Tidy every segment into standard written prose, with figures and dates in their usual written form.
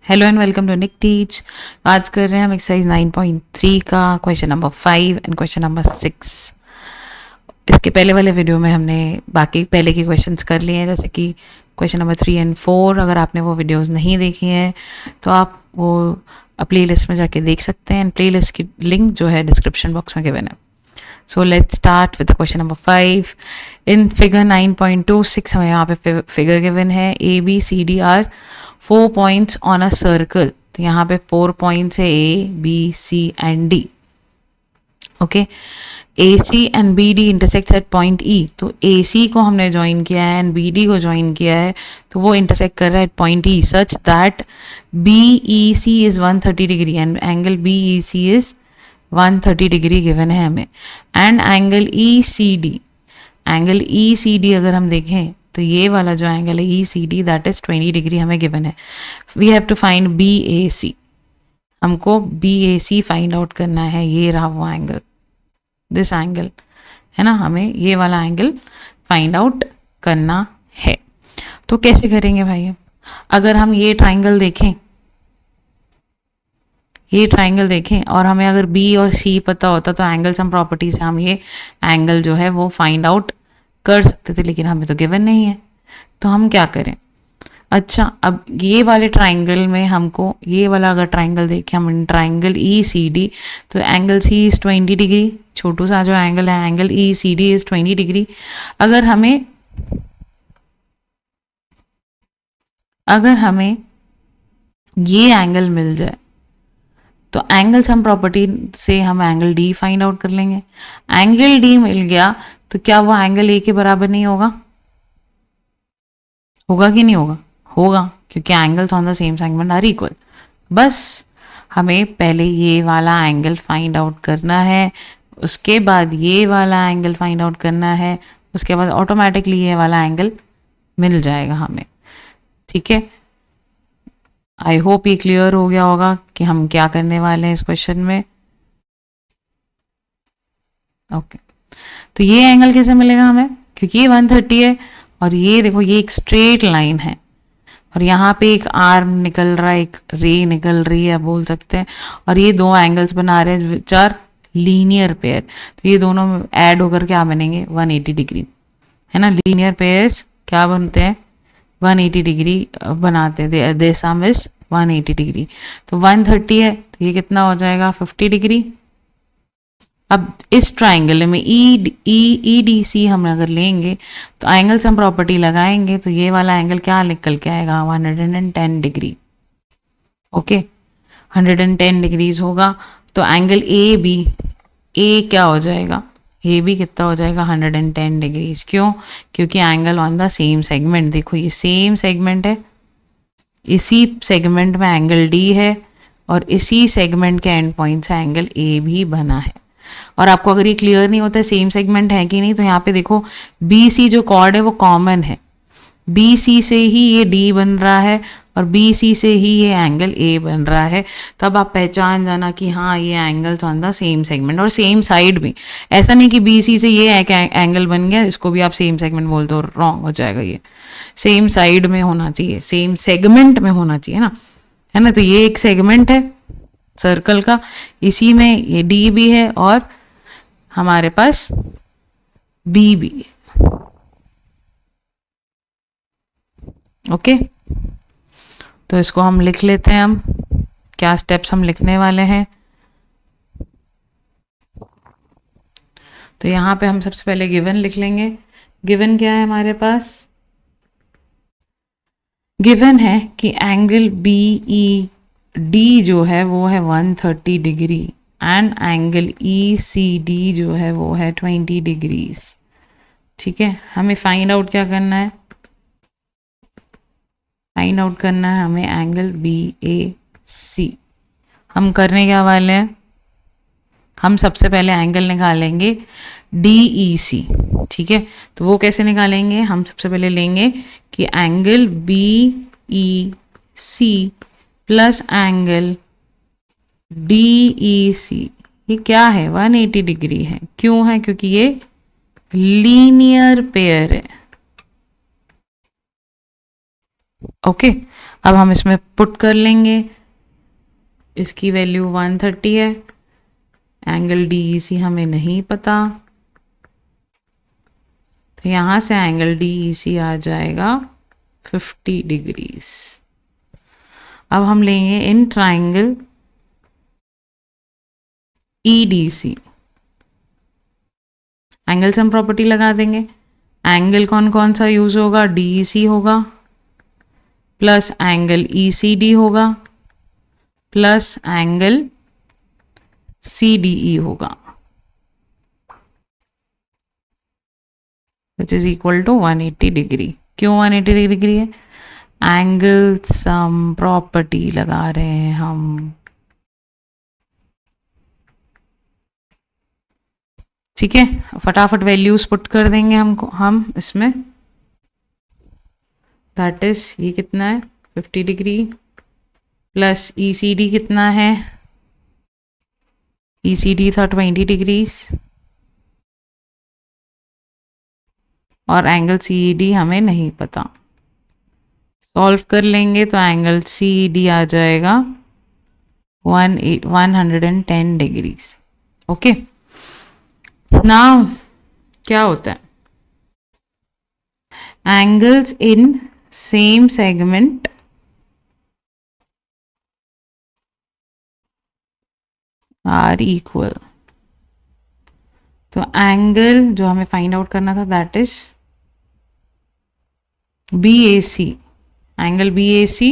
Hello and welcome to Nick Teach. आज कर रहे हैं हम एक्सरसाइज 9.3 का question number 5 and question number 6। इसके पहले वाले वीडियो में हमने बाकी पहले के क्वेश्चंस कर लिए हैं, जैसे कि क्वेश्चन नंबर 3 एंड 4। अगर आपने वो वीडियोस नहीं देखी हैं तो आप वो प्ले लिस्ट में जाके देख सकते हैं। प्ले लिस्ट की लिंक जो है डिस्क्रिप्शन बॉक्स में गिवन है। So let's start with question number 5। In figure 9.26 हमें यहाँ पे फिगर गिवन है A B C D are 4 points on a circle. तो यहाँ पे 4 पॉइंट्स है A B C and D. Okay, A C and B D intersect at point E. तो A C को हमने ज्वाइन किया है एंड बी डी को ज्वाइन किया है, तो वो इंटरसेक्ट कर रहा है at point E such that B E C is 130 degree and angle B E C is 130 degree given है हमें। And angle E C D, angle E C D अगर हम देखें तो ये वाला जो एंगल है E C D that is 20 degree हमें गिवन है। We have to find B A C. हमको B A C find out करना है। ये रहा वो एंगल, दिस एंगल है ना, हमें ये वाला एंगल फाइंड आउट करना है। तो कैसे करेंगे भाई? अगर हम ये ट्राइंगल देखें, ये ट्राइंगल देखें और हमें अगर बी और सी पता होता तो एंगल सम प्रॉपर्टी से हम ये एंगल जो है वो फाइंड आउट कर सकते थे, लेकिन हमें तो गिवन नहीं है। तो हम क्या करें? अच्छा, अब ये वाले ट्राइंगल में हमको ये वाला अगर ट्राइंगल देखें हम, ट्राइंगल ई सी डी, तो एंगल सी इज 20 डिग्री। छोटू सा जो एंगल है angle E C D is 20 degree. अगर हमें ये एंगल मिल जाए तो एंगल सम प्रॉपर्टी से हम एंगल डी फाइंड आउट कर लेंगे। एंगल डी मिल गया तो क्या वो एंगल ए के बराबर नहीं होगा? होगा कि नहीं होगा? होगा, क्योंकि angles on the same segment are equal. बस हमें पहले ये वाला एंगल फाइंड आउट करना है, उसके बाद ये वाला एंगल फाइंड आउट करना है, उसके बाद ऑटोमेटिकली ये वाला एंगल मिल जाएगा हमें। ठीक है, आई होप ये क्लियर हो गया होगा कि हम क्या करने वाले हैं इस क्वेश्चन में। ओके, तो ये एंगल कैसे मिलेगा हमें? क्योंकि ये 130 है और ये देखो ये एक स्ट्रेट लाइन है और यहाँ पे एक आर्म निकल रहा है, एक रे निकल रही है बोल सकते हैं, और ये दो एंगल्स बना रहे हैं विच आर लीनियर पेयर। तो ये दोनों ऐड होकर क्या बनेंगे? 180 डिग्री, है ना। लीनियर पेयर्स क्या बनते हैं? 180 डिग्री बनाते हैं। दे सम इज 180 डिग्री। तो 130 है तो ये कितना हो जाएगा? 50 डिग्री। अब इस ट्राइंगल में ई डी सी हम अगर लेंगे तो एंगल सम प्रॉपर्टी लगाएंगे तो ये वाला एंगल क्या निकल के आएगा? 110 डिग्री। ओके, 110 डिग्रीज होगा। तो एंगल ए बी, ए क्या हो जाएगा? ए बी कितना हो जाएगा? 110 डिग्रीज। क्यों? क्योंकि angle on the same segment, देखो ये सेम सेगमेंट है, इसी सेगमेंट में एंगल डी है और इसी सेगमेंट के एंड पॉइंट से एंगल ए भी बना है। और आपको अगर ये क्लियर नहीं होता है सेम सेगमेंट है कि नहीं, तो यहाँ पे देखो बी सी जो कॉर्ड है वो कॉमन है, बी सी से ही ये डी बन रहा है और बी सी से ही ये एंगल ए बन रहा है। तब आप पहचान जाना कि हाँ ये angles on the same segment और सेम साइड भी। ऐसा नहीं कि बी सी से ये एंगल बन गया इसको भी आप सेम सेगमेंट बोल दो, रॉन्ग हो जाएगा। ये सेम साइड में होना चाहिए, सेम सेगमेंट में होना चाहिए ना, है ना। तो ये एक सेगमेंट है सर्कल का, इसी में ये डी भी है और हमारे पास बी भी है। ओके, तो इसको हम लिख लेते हैं। हम क्या स्टेप्स हम लिखने वाले हैं? तो यहाँ पे हम सबसे पहले गिवन लिख लेंगे। गिवन क्या है हमारे पास? गिवन है कि एंगल बी ई डी जो है वो है 130 degree and angle E C D जो है वो है 20 डिग्रीज। ठीक है, हमें फाइंड आउट क्या करना है? फाइंड आउट करना है हमें एंगल बी ए सी। हम करने क्या वाले हैं? हम सबसे पहले एंगल निकालेंगे डी ई सी। ठीक है, तो वो कैसे निकालेंगे? हम सबसे पहले लेंगे कि angle B E C plus angle D E C, ये क्या है? 180 डिग्री है। क्यों है? क्योंकि ये लीनियर पेयर है। ओके, अब हम इसमें पुट कर लेंगे, इसकी वैल्यू 130 है, एंगल डी ई सी हमें नहीं पता, तो यहाँ से एंगल डी ई सी आ जाएगा 50 डिग्रीज। अब हम लेंगे in triangle E D C, angle sum property लगा देंगे। एंगल कौन कौन सा यूज होगा, डी ई सी होगा, plus angle E C D होगा, plus angle C D E होगा, which is equal to 180 degree. क्यों 180 डिग्री है, एंगल सम प्रॉपर्टी लगा रहे हैं हम। ठीक है, फटाफट वैल्यूज पुट कर देंगे हम इसमें, दैट इज ये कितना है 50 डिग्री, प्लस ई सी डी कितना है, ई सी डी था 20 डिग्रीज, और एंगल सी डी हमें नहीं पता। सॉल्व कर लेंगे तो एंगल सी डी आ जाएगा 110 डिग्रीज। ओके, नाउ क्या होता है, angles in same segment are equal. तो एंगल जो हमें फाइंड आउट करना था that is B A C, angle B A C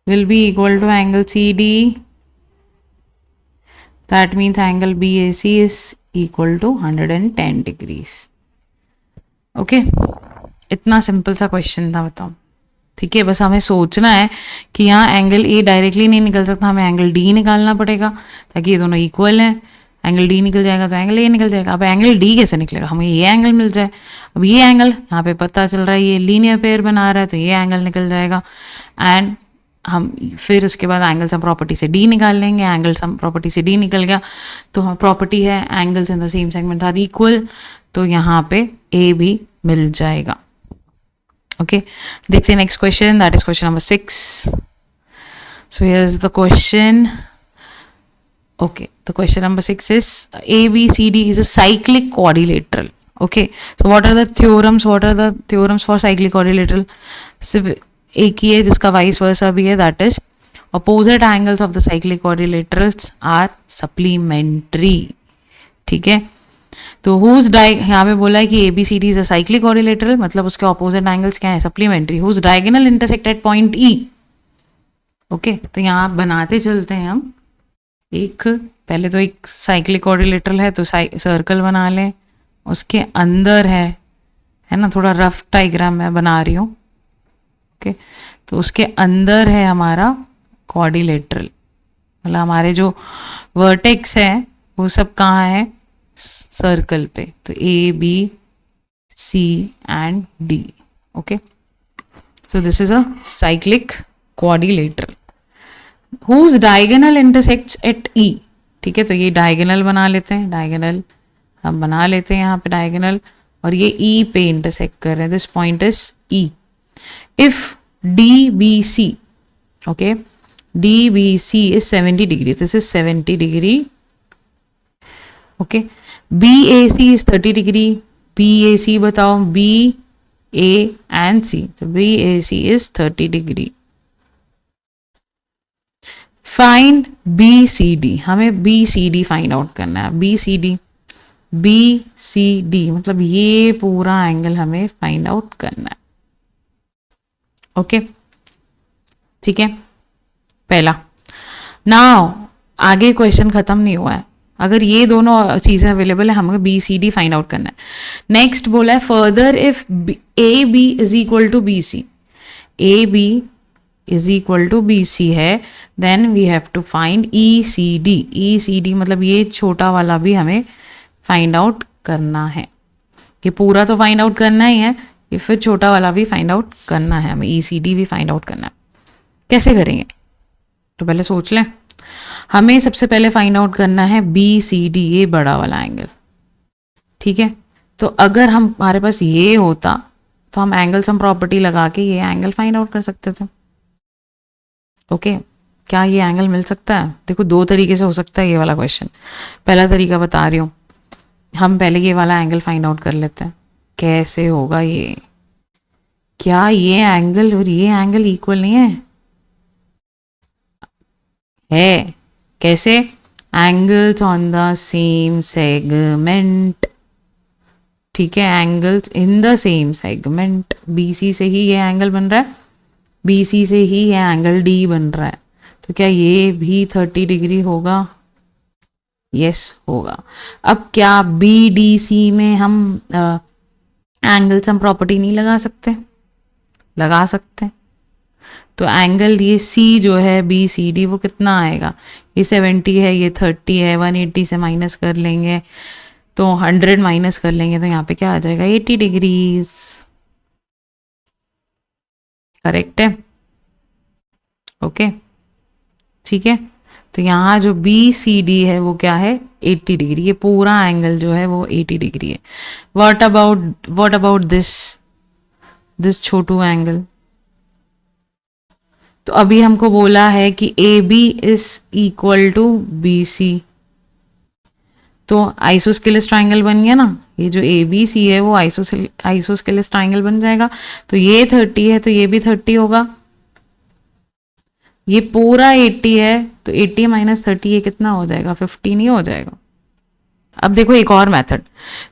will be equal to angle CD. That means angle BAC is equal to 110 degrees. Okay, इतना simple सा question था, बताओ। ठीक है, बस हमें सोचना है कि यहाँ एंगल ए डायरेक्टली नहीं निकल सकता, हमें एंगल डी निकालना पड़ेगा ताकि ये दोनों इक्वल हैं। एंगल डी निकल जाएगा तो एंगल ए निकल जाएगा। अब एंगल डी कैसे निकलेगा, हमें ये एंगल मिल जाए। अब ये एंगल यहाँ पे पता चल रहा है ये लीनियर पेयर बना रहा है, तो ये एंगल निकल जाएगा। एंड हम फिर उसके बाद एंगल सम प्रॉपर्टी से डी निकाल लेंगे। एंगल सम प्रॉपर्टी से डी निकल गया तो प्रॉपर्टी है angles in the same segment are equal, तो यहाँ पे ए भी मिल जाएगा। ओके, देखते हैं next question, that is question number 6। So here is the question. Okay, the question number 6 is ABCD is a cyclic quadrilateral. Okay, so what are the theorems? What are the theorems for cyclic quadrilateral? सिर्फ एक ही है जिसका vice versa भी है, that is opposite angles of the cyclic quadrilaterals are supplementary. ठीक है, तो whose यहाँ पे बोला है कि ABCD is a cyclic quadrilateral, मतलब उसके opposite angles क्या है, supplementary, whose diagonal intersect at point E. Okay, तो यहाँ बनाते चलते हैं हम। एक पहले तो एक साइक्लिक क्वाड्रिलेटरल है तो सर्कल बना लें, उसके अंदर है ना, थोड़ा रफ डायग्राम मैं बना रही हूँ। ओके, तो उसके अंदर है हमारा क्वाड्रिलेटरल, मतलब हमारे जो वर्टेक्स है वो सब कहाँ है, सर्कल पे। तो A B C and D. Okay, so this is a cyclic quadrilateral whose diagonal intersects at E। ठीक है, तो ये डायगोनल बना लेते हैं, डायगोनल हम बना लेते हैं यहाँ पे डायगोनल, और ये E पे इंटरसेक्ट कर रहे हैं, this point is E। If D B C, okay, D B C is 70 degree, this is 70 degree. Okay, B A C is 30 degree, B A C बताओ, बी ए एंड सी, तो B A C is 30 degree. Find B C D, हमें B C D find out करना है। B C D मतलब ये पूरा angle हमें find out करना है। ओके, ठीक है, पहला। नाउ आगे क्वेश्चन खत्म नहीं हुआ है, अगर ये दोनों चीजें अवेलेबल है हमें B C D find out करना है। नेक्स्ट बोला है further if A B is equal to B C, A B is equal to B C है, then we have to find E C D. E C D मतलब ये छोटा वाला भी हमें फाइंड आउट करना है, ये पूरा तो फाइंड आउट करना ही है, ये फिर छोटा वाला भी फाइंड आउट करना है, हमें ई सी डी भी फाइंड आउट करना है। कैसे करेंगे तो पहले सोच लें। हमें सबसे पहले फाइंड आउट करना है बी सी डी, ये बड़ा वाला एंगल। ठीक है, तो अगर हमारे पास ये होता तो हम एंगल सम प्रॉपर्टी लगा के ये एंगल फाइंड आउट कर सकते थे। ओके, क्या ये एंगल मिल सकता है? देखो, दो तरीके से हो सकता है ये वाला क्वेश्चन। पहला तरीका बता रही हूँ, हम पहले ये वाला एंगल फाइंड आउट कर लेते हैं। कैसे होगा ये? क्या ये एंगल और ये एंगल इक्वल नहीं है? कैसे? Angles on the same segment. ठीक है, angles in the same segment. BC से ही ये एंगल बन रहा है, बीसी से ही ये एंगल डी बन रहा है। तो क्या ये भी 30 डिग्री होगा? यस होगा। अब क्या बी डी सी में हम एंगल सम प्रॉपर्टी नहीं लगा सकते? लगा सकते हैं। तो एंगल ये सी जो है बी सी डी वो कितना आएगा? ये 70 है, ये 30 है, 180 से माइनस कर लेंगे तो 100 माइनस कर लेंगे तो यहाँ पे क्या आ जाएगा? 80 डिग्रीज। करेक्ट है? ओके, ठीक है। तो यहाँ जो बी सी डी है वो क्या है? 80 डिग्री। ये पूरा एंगल जो है वो 80 डिग्री है। व्हाट अबाउट दिस छोटू एंगल? तो अभी हमको बोला है कि A B is equal to B C, तो आइसोस्केलेस ट्राइंगल बन गया ना। ये जो ए बी सी है वो आइसोस्केलेस ट्राइंगल बन जाएगा। तो ये 30 है तो ये भी 30 होगा। ये पूरा 80 है तो 80 माइनस 30 ये कितना हो जाएगा? 15 ही हो जाएगा। अब देखो एक और मेथड,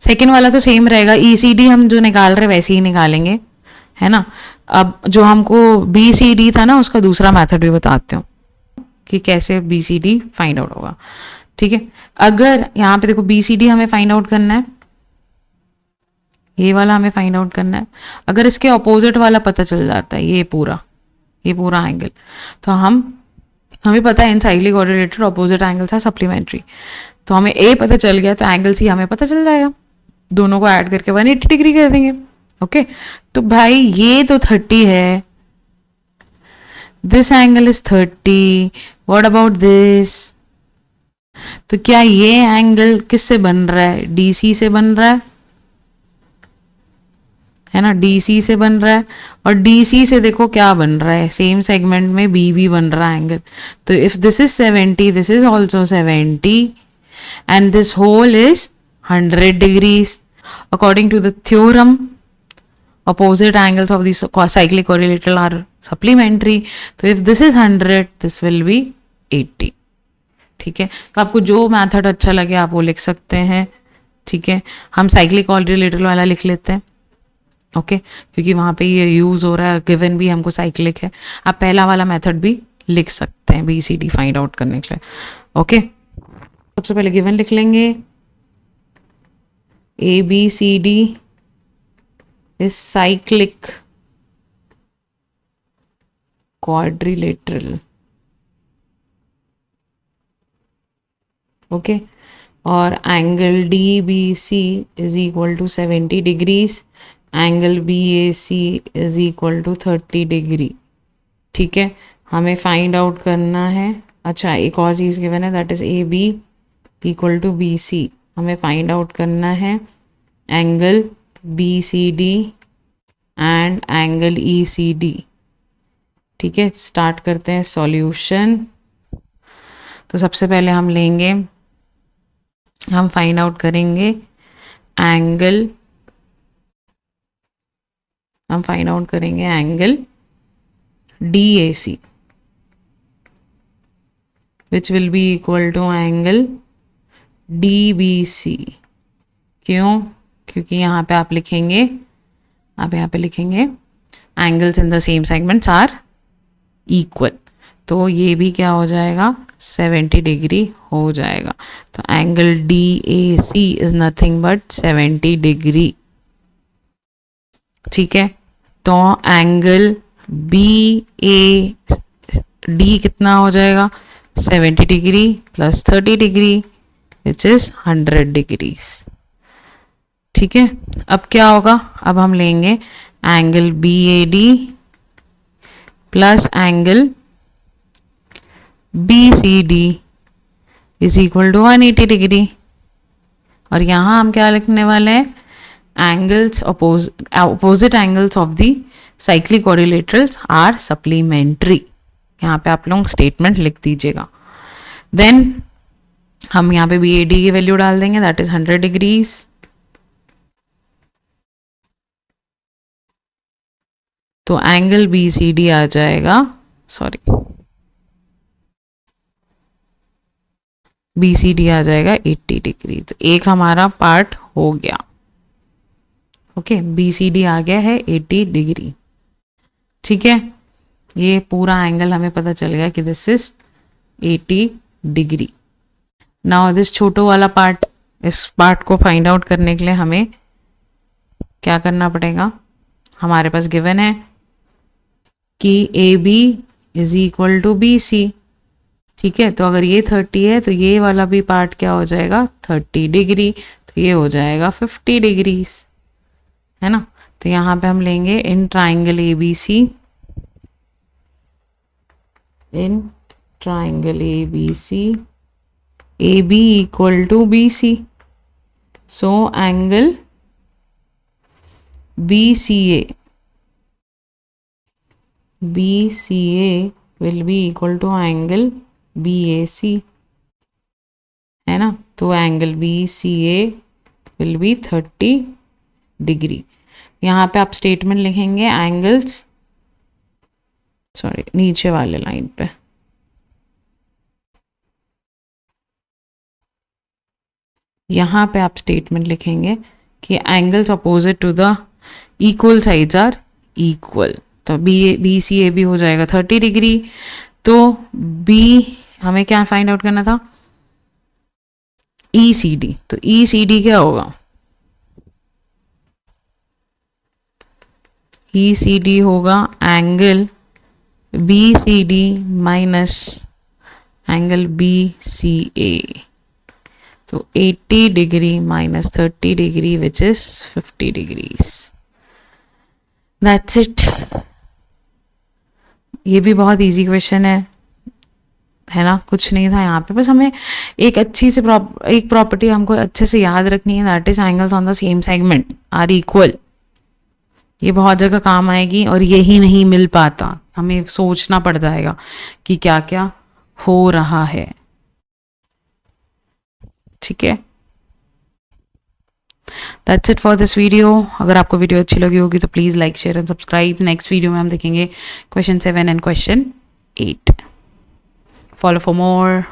सेकेंड वाला तो सेम रहेगा, ईसीडी हम जो निकाल रहे वैसे ही निकालेंगे, है ना। अब जो हमको बी सी डी था ना उसका दूसरा मेथड भी बताते हूँ कि कैसे B C D find out होगा। ठीक है, अगर यहाँ पे देखो बी सी डी हमें फाइंड आउट करना है, ये वाला हमें फाइंड आउट करना है। अगर इसके अपोजिट वाला पता चल जाता है, ये पूरा एंगल, तो हमें पता है इन साइक्लिक और रिलेटेड अपोजिट एंगल्स है सप्लीमेंट्री। तो हमें ए पता चल गया तो एंगल सी हमें पता चल जाएगा, दोनों को ऐड करके 180 डिग्री कर देंगे। ओके, तो भाई ये तो 30 है, this angle is 30, what about this? तो क्या ये एंगल किससे बन रहा है? डीसी से बन रहा है ना, डीसी से बन रहा है। और डीसी से देखो क्या बन रहा है, सेम सेगमेंट में बी भी बन रहा है एंगल। तो if this is 70, this is also 70 and this whole is 100 degrees according to the theorem. opposite angles of these cyclic correlateral are supplementary. तो if this is 100, this will be 80. ठीक है, तो आपको जो मेथड अच्छा लगे आप वो लिख सकते हैं। ठीक है, हम साइक्लिक कोरिलेटरल वाला लिख लेते हैं। ओके, क्योंकि वहाँ पे ये यूज हो रहा है, गिवन भी हमको साइक्लिक है। आप पहला वाला मेथड भी लिख सकते हैं B C D find out करने के लिए। ओके, सबसे पहले गिवन लिख लेंगे, A B C D is cyclic quadrilateral। Okay, और angle D B C is equal to 70 degrees, angle B A C is equal to 30 degree. ठीक है, हमें फाइंड आउट करना है। अच्छा, एक और चीज़ गिवन है, that is A B equal to B C. हमें फाइंड आउट करना है angle B C D and angle E C D. ठीक है, स्टार्ट करते हैं सॉल्यूशन। तो सबसे पहले हम फाइंड आउट करेंगे angle D A C which will be equal to angle D B C. क्यों? क्योंकि यहाँ पे आप यहाँ पे लिखेंगे angles in the same segments are equal, तो ये भी क्या हो जाएगा? 70 डिग्री हो जाएगा। तो angle D A C is nothing but 70 degree. ठीक है, तो एंगल बी ए डी कितना हो जाएगा? 70 degree plus 30 degree which is 100 degrees. ठीक है, अब क्या होगा? अब हम लेंगे angle B A D plus angle B C D is equal to 180 degree. और यहाँ हम क्या लिखने वाले हैं? angles opposite angles of the cyclic quadrilaterals are supplementary. यहाँ पे आप लोग स्टेटमेंट लिख दीजिएगा. देन हम यहाँ पे बी ए डी की वैल्यू डाल देंगे, दैट इज 100 डिग्रीज. तो एंगल बी सी डी आ जाएगा, सॉरी बी सी डी आ जाएगा 80 डिग्री. तो एक हमारा पार्ट हो गया. ओके, बी सी डी आ गया है 80 डिग्री. ठीक है, ये पूरा एंगल हमें पता चल गया कि this is 80 degree. Now this छोटो वाला पार्ट, इस पार्ट को फाइंड आउट करने के लिए हमें क्या करना पड़ेगा. हमारे पास गिवन है कि A B is equal to B C. ठीक है, तो अगर ये 30 है तो ये वाला भी पार्ट क्या हो जाएगा 30 डिग्री. तो ये हो जाएगा 50 डिग्रीज, है ना. तो यहाँ पे हम लेंगे in triangle A B C, in triangle A B C A B equal to B C. So angle B C A will be equal to angle B A C, है ना. तो angle B C A will be 30 degree. यहाँ पे आप statement लिखेंगे angles, sorry नीचे वाले line पे, यहाँ पे आप स्टेटमेंट लिखेंगे कि angles opposite to the equal sides are equal. तो बी सी ए भी हो जाएगा 30 डिग्री. तो बी हमें क्या फाइंड आउट करना था, ई सी डी. तो ई सी डी क्या होगा, ई सी डी होगा angle B C D minus angle B C A. तो 80 degree minus 30 degree which is 50 degrees. That's it. ये भी बहुत इजी क्वेश्चन है ना. कुछ नहीं था यहाँ पे, बस हमें एक अच्छी से एक प्रॉपर्टी हमको अच्छे से याद रखनी है, that is angles on the same segment are equal. ये बहुत जगह काम आएगी और यही नहीं मिल पाता, हमें सोचना पड़ जाएगा कि क्या क्या हो रहा है. ठीक है, that's it for this video. अगर आपको वीडियो अच्छी लगी होगी तो please like share and subscribe. Next video में हम देखेंगे question 7 and question 8. Follow for more.